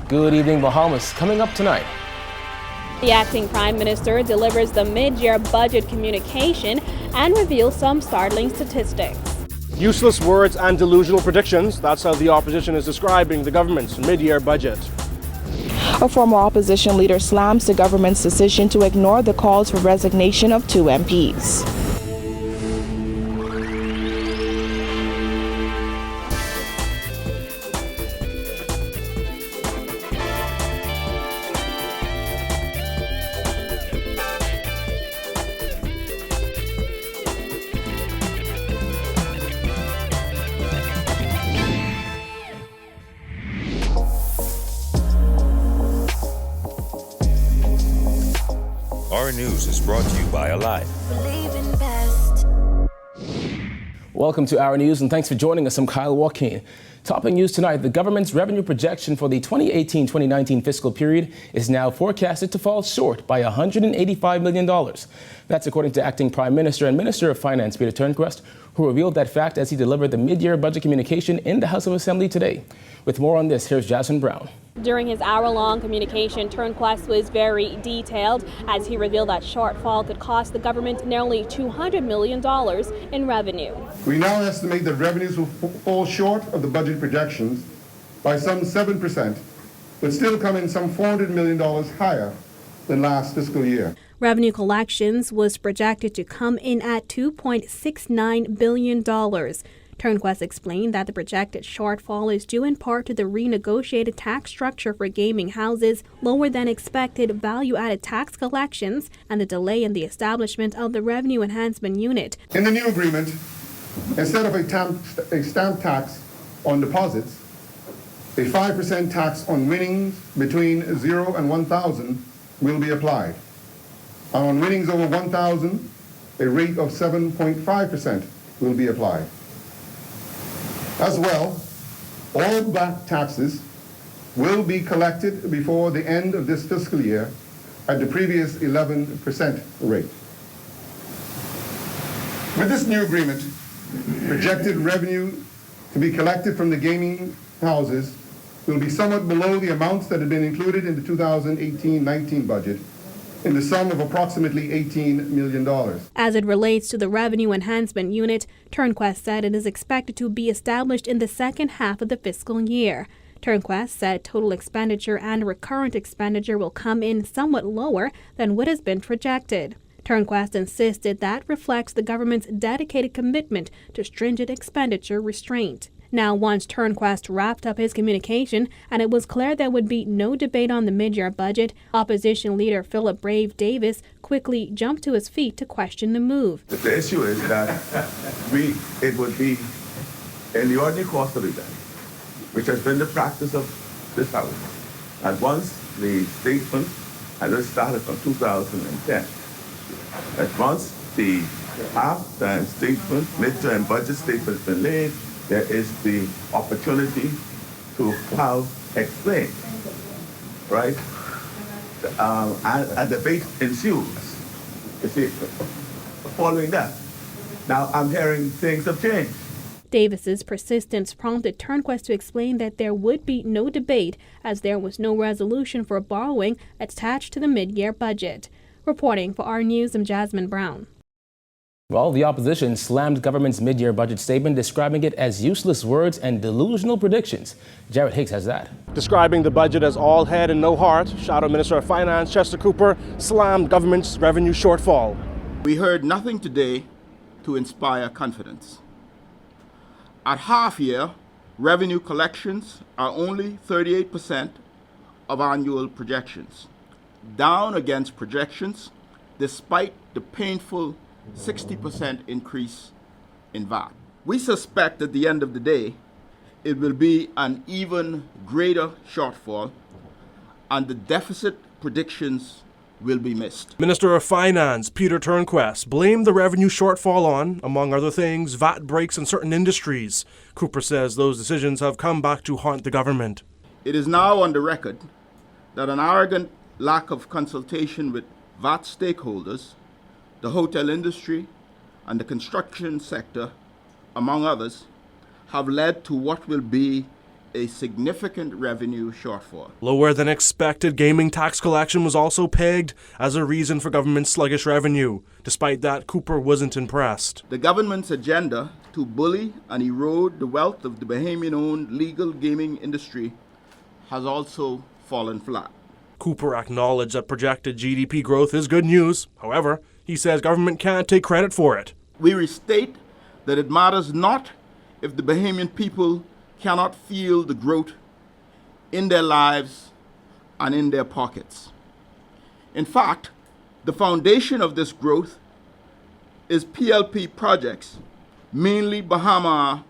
Good evening, Bahamas. Coming up tonight. The acting prime minister delivers the mid-year budget communication and reveals some startling statistics. Useless words and delusional predictions. That's how the opposition is describing the government's mid-year budget. A former opposition leader slams the government's decision to ignore the calls for resignation of 2 MPs. Our News is brought to you by Alive. Welcome to Our News and thanks for joining us. I'm Kyle Joaquin. Topping news tonight, the government's revenue projection for the 2018-2019 fiscal period is now forecasted to fall short by $185 million. That's according to Acting Prime Minister and Minister of Finance Peter Turnquest, who revealed that fact as he delivered the mid-year budget communication in the House of Assembly today. With more on this, here's Jasmine Brown. During his hour-long communication, Turnquest was very detailed as he revealed that shortfall could cost the government nearly $200 million in revenue. We now estimate that revenues will fall short of the budget projections by some 7%, but still come in some $400 million higher than last fiscal year. Revenue collections was projected to come in at $2.69 billion. Turnquest explained that the projected shortfall is due in part to the renegotiated tax structure for gaming houses, lower than expected value-added tax collections, and the delay in the establishment of the Revenue Enhancement Unit. In the new agreement, instead of a stamp tax on deposits, a 5% tax on winnings between 0 and 1,000 will be applied. And on winnings over 1,000, a rate of 7.5% will be applied. As well, all back taxes will be collected before the end of this fiscal year at the previous 11% rate. With this new agreement, projected revenue to be collected from the gaming houses will be somewhat below the amounts that had been included in the 2018-19 budget, in the sum of approximately $18 million. As it relates to the Revenue Enhancement Unit, Turnquest said it is expected to be established in the second half of the fiscal year. Turnquest said total expenditure and recurrent expenditure will come in somewhat lower than what has been projected. Turnquest insisted that reflects the government's dedicated commitment to stringent expenditure restraint. Now, once Turnquest wrapped up his communication and it was clear there would be no debate on the mid-year budget, opposition leader Philip Brave Davis quickly jumped to his feet to question the move. The issue is that it would be in the ordinary course of events, which has been the practice of this House. And once the statement, and this started from 2010, that once the half-time statement, mid-term budget statement has been laid, there is the opportunity to have explained, right? And a debate ensues, you see, following that. Now I'm hearing things have changed. Davis's persistence prompted Turnquest to explain that there would be no debate as there was no resolution for borrowing attached to the mid-year budget. Reporting for Our News, I'm Jasmine Brown. Well, the opposition slammed government's mid-year budget statement, describing it as useless words and delusional predictions. Jared Higgs has that. Describing the budget as all head and no heart, Shadow Minister of Finance Chester Cooper slammed government's revenue shortfall. We heard nothing today to inspire confidence. At half year, revenue collections are only 38% of annual projections, down against projections despite the painful 60% increase in VAT. We suspect at the end of the day, it will be an even greater shortfall and the deficit predictions will be missed. Minister of Finance Peter Turnquest blamed the revenue shortfall on, among other things, VAT breaks in certain industries. Cooper says those decisions have come back to haunt the government. It is now on the record that an arrogant lack of consultation with VAT stakeholders, the hotel industry, and the construction sector, among others, have led to what will be a significant revenue shortfall. Lower than expected gaming tax collection was also pegged as a reason for government's sluggish revenue. Despite that, Cooper wasn't impressed. The government's agenda to bully and erode the wealth of the Bahamian-owned legal gaming industry has also fallen flat. Cooper acknowledged that projected GDP growth is good news. However, he says government can't take credit for it. We restate that it matters not if the Bahamian people cannot feel the growth in their lives and in their pockets. In fact, the foundation of this growth is PLP projects, mainly Bahama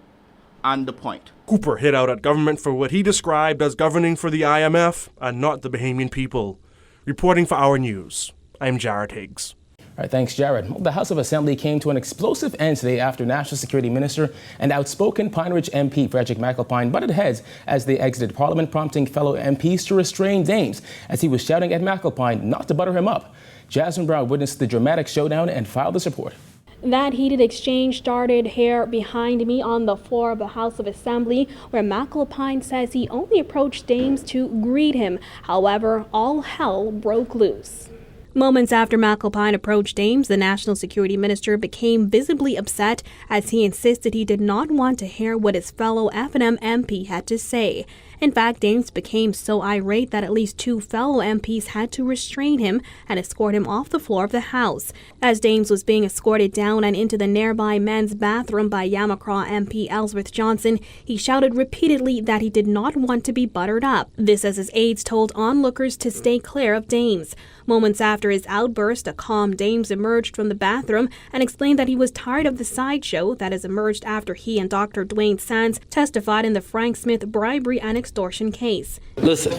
and The Point. Cooper hit out at government for what he described as governing for the IMF and not the Bahamian people. Reporting for Our News, I'm Jared Higgs. All right, thanks, Jared. Well, the House of Assembly came to an explosive end today after National Security Minister and outspoken Pine Ridge MP Frederick McAlpine butted heads as they exited Parliament, prompting fellow MPs to restrain Dames as he was shouting at McAlpine not to butter him up. Jasmine Brown witnessed the dramatic showdown and filed this report. That heated exchange started here behind me on the floor of the House of Assembly, where McAlpine says he only approached Dames to greet him. However, all hell broke loose. Moments after McAlpine approached Dames, the National Security Minister became visibly upset as he insisted he did not want to hear what his fellow F&M MP had to say. In fact, Dames became so irate that at least 2 fellow MPs had to restrain him and escort him off the floor of the House. As Dames was being escorted down and into the nearby men's bathroom by Yamacraw MP Ellsworth Johnson, he shouted repeatedly that he did not want to be buttered up. This as his aides told onlookers to stay clear of Dames. Moments after his outburst, a calm Dames emerged from the bathroom and explained that he was tired of the sideshow that has emerged after he and Dr. Dwayne Sands testified in the Frank Smith bribery and extortion case. Listen,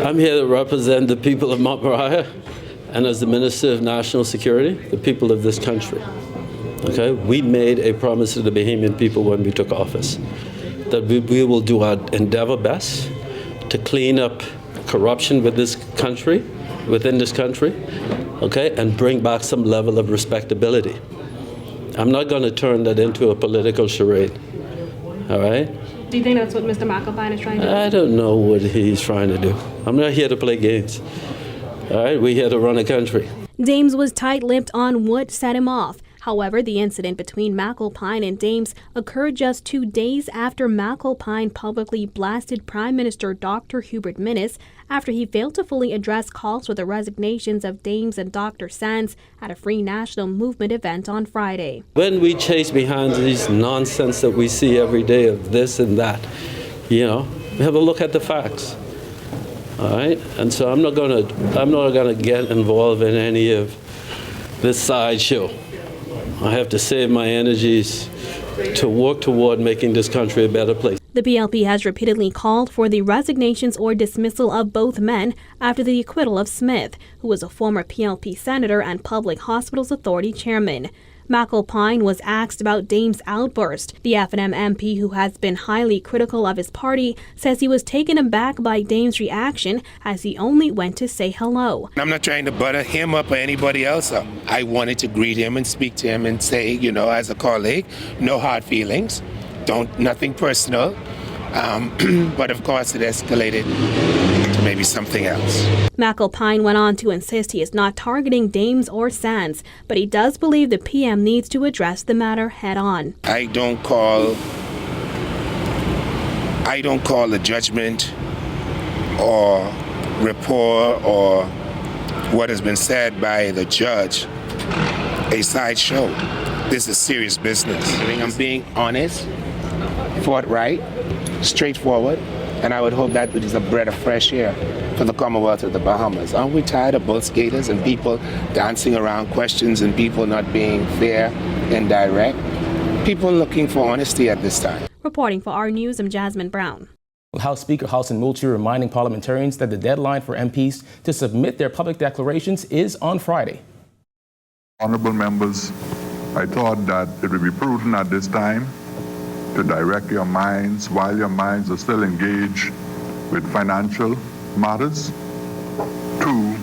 I'm here to represent the people of Mount Moriah and as the Minister of National Security, the people of this country. Okay, we made a promise to the Bahamian people when we took office that we will do our endeavor best to clean up corruption within this country, okay, and bring back some level of respectability. I'm not going to turn that into a political charade, all right? Do you think that's what Mr. McAlpine is trying to do? I don't know what he's trying to do. I'm not here to play games, all right? We're here to run a country. Dames was tight-lipped on what set him off. However, the incident between McAlpine and Dames occurred just 2 days after McAlpine publicly blasted Prime Minister Dr. Hubert Minnis after he failed to fully address calls for the resignations of Dames and Dr. Sands at a Free National Movement event on Friday. When we chase behind these nonsense that we see every day of this and that, you know, we have a look at the facts. All right? And so I'm not gonna get involved in any of this sideshow. I have to save my energies to work toward making this country a better place. The PLP has repeatedly called for the resignations or dismissal of both men after the acquittal of Smith, who was a former PLP senator and Public Hospitals Authority chairman. McAlpine was asked about Dames' outburst. The F&M MP, who has been highly critical of his party, says he was taken aback by Dames' reaction as he only went to say hello. I'm not trying to butter him up or anybody else up. I wanted to greet him and speak to him and say, you know, as a colleague, no hard feelings, nothing personal. But of course it escalated to maybe something else. McAlpine went on to insist he is not targeting Dames or Sands, but he does believe the PM needs to address the matter head on. I don't call a judgment or report or what has been said by the judge a sideshow. This is serious business. I'm being honest, forthright, straightforward, and I would hope that is a breath of fresh air for the Commonwealth of the Bahamas. Aren't we tired of bull skaters and people dancing around questions and people not being fair and direct? People looking for honesty at this time. Reporting for Our News, I'm Jasmine Brown. House Speaker Halson Moultrie reminding parliamentarians that the deadline for MPs to submit their public declarations is on Friday. Honorable members, I thought that it would be prudent at this time to direct your minds, while your minds are still engaged with financial matters, to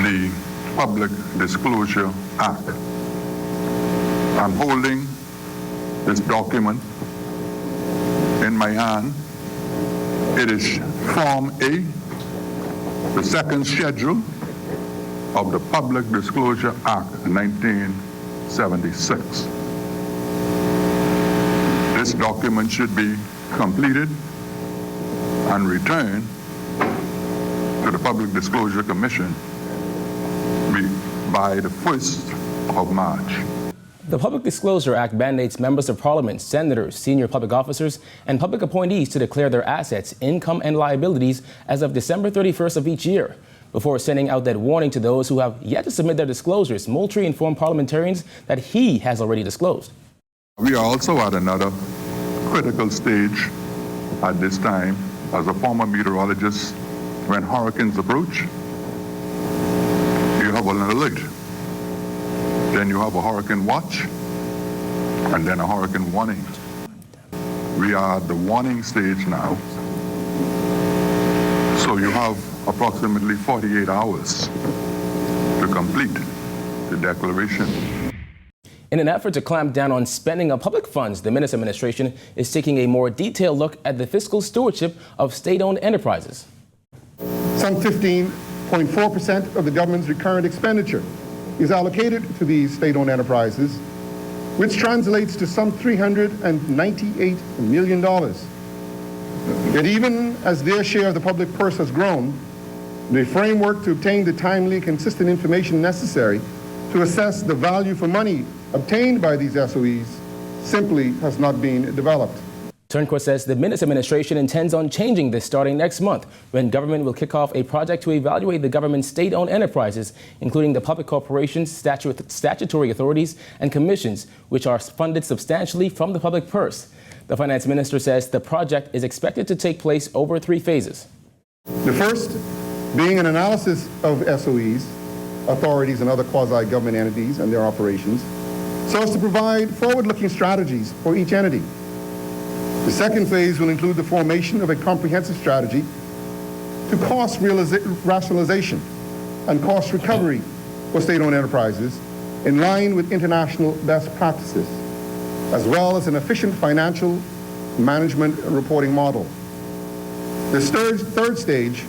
the Public Disclosure Act. I'm holding this document my hand, it is Form A, the second schedule of the Public Disclosure Act of 1976. This document should be completed and returned to the Public Disclosure Commission by the 1st of March. The Public Disclosure Act mandates members of Parliament, senators, senior public officers, and public appointees to declare their assets, income, and liabilities as of December 31st of each year. Before sending out that warning to those who have yet to submit their disclosures, Moultrie informed parliamentarians that he has already disclosed. We are also at another critical stage at this time. As a former meteorologist, when hurricanes approach, you have an alert. Then you have a hurricane watch, and then a hurricane warning. We are at the warning stage now. So you have approximately 48 hours to complete the declaration. In an effort to clamp down on spending of public funds, the Minnis administration is taking a more detailed look at the fiscal stewardship of state-owned enterprises. Some 15.4% of the government's recurrent expenditure is allocated to these state-owned enterprises, which translates to some $398 million. Yet even as their share of the public purse has grown, the framework to obtain the timely, consistent information necessary to assess the value for money obtained by these SOEs simply has not been developed. Turnquist says the Minnis administration intends on changing this starting next month, when government will kick off a project to evaluate the government's state-owned enterprises, including the public corporations, statutory authorities, and commissions, which are funded substantially from the public purse. The finance minister says the project is expected to take place over 3 phases. The first being an analysis of SOEs, authorities, and other quasi-government entities and their operations, so as to provide forward-looking strategies for each entity. The second phase will include the formation of a comprehensive strategy to cost rationalization and cost recovery for state-owned enterprises in line with international best practices, as well as an efficient financial management reporting model. The third stage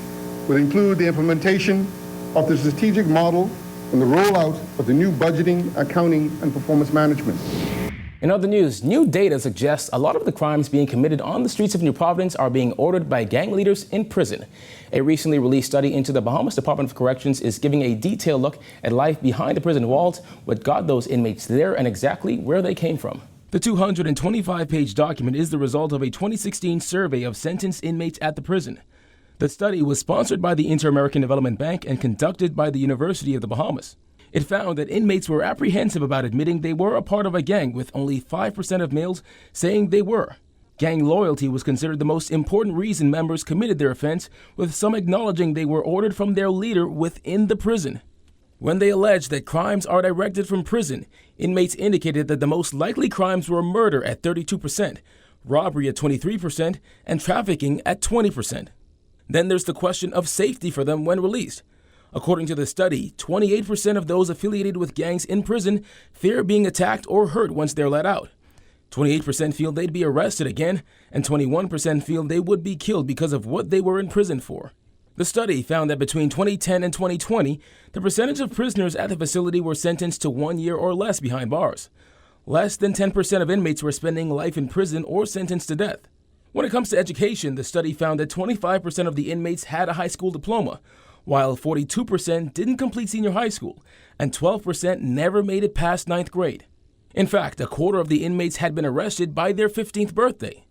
will include the implementation of the strategic model and the rollout of the new budgeting, accounting, and performance management. In other news, new data suggests a lot of the crimes being committed on the streets of New Providence are being ordered by gang leaders in prison. A recently released study into the Bahamas Department of Corrections is giving a detailed look at life behind the prison walls, what got those inmates there, and exactly where they came from. The 225-page document is the result of a 2016 survey of sentenced inmates at the prison. The study was sponsored by the Inter-American Development Bank and conducted by the University of the Bahamas. It found that inmates were apprehensive about admitting they were a part of a gang, with only 5% of males saying they were. Gang loyalty was considered the most important reason members committed their offense, with some acknowledging they were ordered from their leader within the prison. When they alleged that crimes are directed from prison, inmates indicated that the most likely crimes were murder at 32%, robbery at 23%, and trafficking at 20%. Then there's the question of safety for them when released. According to the study, 28% of those affiliated with gangs in prison fear being attacked or hurt once they're let out. 28% feel they'd be arrested again, and 21% feel they would be killed because of what they were in prison for. The study found that between 2010 and 2020, the percentage of prisoners at the facility were sentenced to 1 year or less behind bars. Less than 10% of inmates were spending life in prison or sentenced to death. When it comes to education, the study found that 25% of the inmates had a high school diploma, while 42% didn't complete senior high school, and 12% never made it past 9th grade. In fact, a quarter of the inmates had been arrested by their 15th birthday.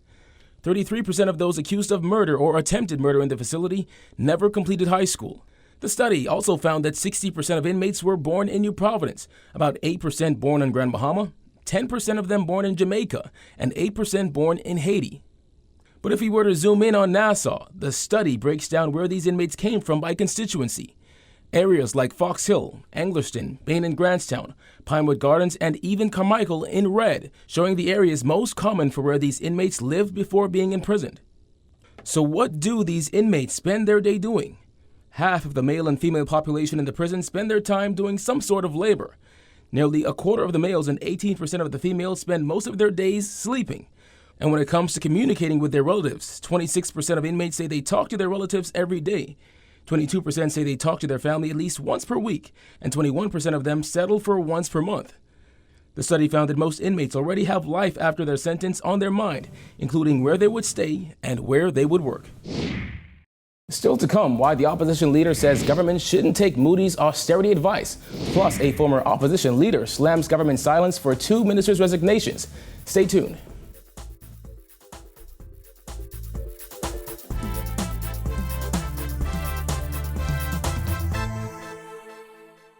33% of those accused of murder or attempted murder in the facility never completed high school. The study also found that 60% of inmates were born in New Providence, about 8% born in Grand Bahama, 10% of them born in Jamaica, and 8% born in Haiti. But if we were to zoom in on Nassau, the study breaks down where these inmates came from by constituency. Areas like Fox Hill, Anglerston, Bain and Grantstown, Pinewood Gardens, and even Carmichael in red, showing the areas most common for where these inmates lived before being imprisoned. So what do these inmates spend their day doing? Half of the male and female population in the prison spend their time doing some sort of labor. Nearly a quarter of the males and 18% of the females spend most of their days sleeping. And when it comes to communicating with their relatives, 26% of inmates say they talk to their relatives every day. 22% say they talk to their family at least once per week, and 21% of them settle for once per month. The study found that most inmates already have life after their sentence on their mind, including where they would stay and where they would work. Still to come, why the opposition leader says government shouldn't take Moody's austerity advice. Plus, a former opposition leader slams government silence for 2 ministers' resignations. Stay tuned.